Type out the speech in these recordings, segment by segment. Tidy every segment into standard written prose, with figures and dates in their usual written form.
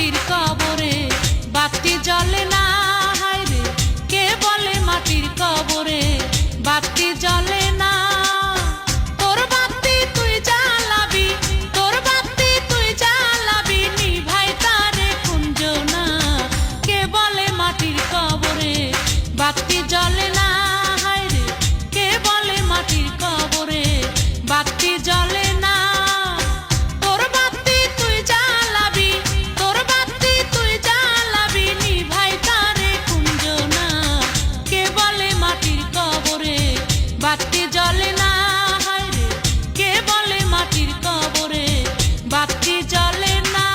মাটির কবরে বাতি জ্বলে না, হায় রে কে বলে মাটির কবরে বাতি জ্বলে না। তোর বাতি তুই জ্বালাবি, তোর বাতি তুই জ্বালাবি, নিভাই তারে কুঞ্জ না। কে বলে মাটির কবরে বাতি জ্বলে না, হায় রে কে বলে মাটির কবরে বাতি জ্বলে না। তোর বাতি তুই জ্বালাবি, তোর বাতি তুই জ্বালাবি, নিভাই তারে কুঞ্জ না। কে বলে মাটির কবরে বাতি জ্বলে না, হায় রে কে বলে মাটির কবরে বাতি জ্বলে না।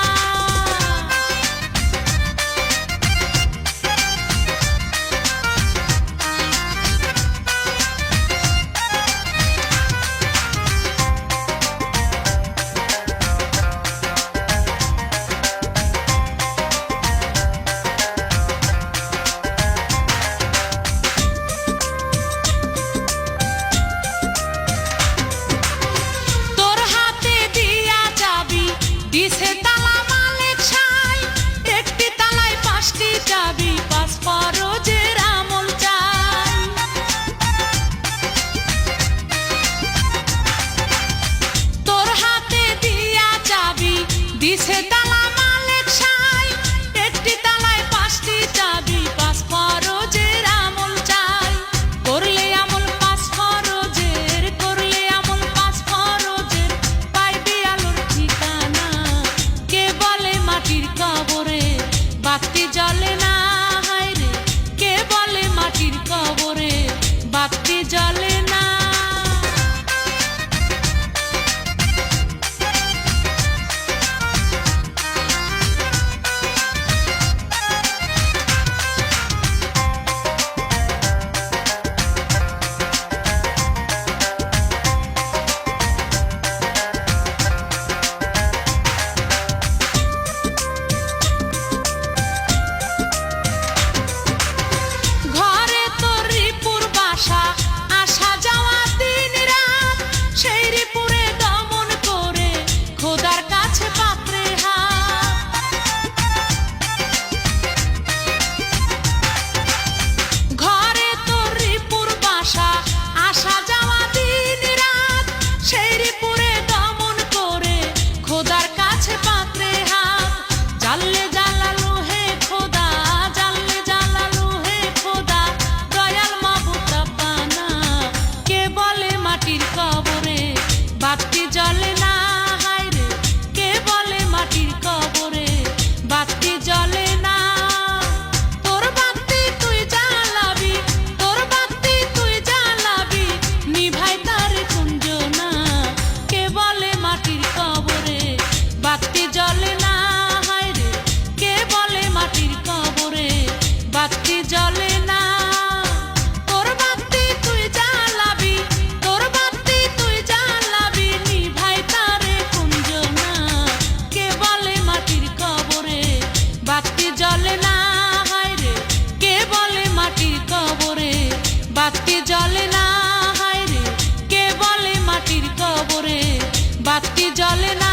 তোর হাতে দিয়া চাবি দিছে তালা মালিক সাই, একটি তালায় 5টি চাবি, 5 ফরজের আমল চাই। তোর হাতে দিয়া চাবি দিছে তালা মালিক সাই, একটি তালায় 5টি চাবি, 5 ফরজের আমল চাই। করলে আমল 5 ফরজের, করলে আমল 5 ফরজের, পাইবি আলোর ঠিকানা। কে বলে মাটির কবরে বাতি জ্বলে না, হায় রে কে বলে মাটির কবরে বাতি জ্বলে না। ঘরে তোর রিপুর বাসা, আসা যাওয়া দিন রাত, সেই রিপুরে দমন করে খোদার কাছে পাত্রে হাত। ঘরে তোর রিপুর বাসা, আসা যাওয়া দিন রাত, সেই রিপুরে দমন করে খোদার কাছে পাত্রে হাত। জানলে জালালু হে খোদা, জানলে জালালু হে খোদা, দয়াল মাবুদ রব্বানা। কে বলে মাটির কবরে বাতি জ্বলে না, হায় রে কে বলে মাটির কবরে বাতি জ্বলে না। তোর বাতি তুই জ্বালাবি, তোর বাতি তুই জ্বালাবি, নিভাই তারে কুঞ্জ না। কে বলে মাটির কবরে বাতি জ্বলে না, হায় রে কে বলে মাটির কবরে বাতি জ্বলে না। তোর বাতি তুই জ্বালাবি, তোর বাতি তুই জ্বালাবি, নিভাই তারে কুঞ্জ না। কে বলে মাটির কবরে বাতি জ্বলে না, হায় রে কে বলে মাটির কবরে বাতি জ্বলে না, হায় রে কে বলে মাটির কবরে বাতি জ্বলে না।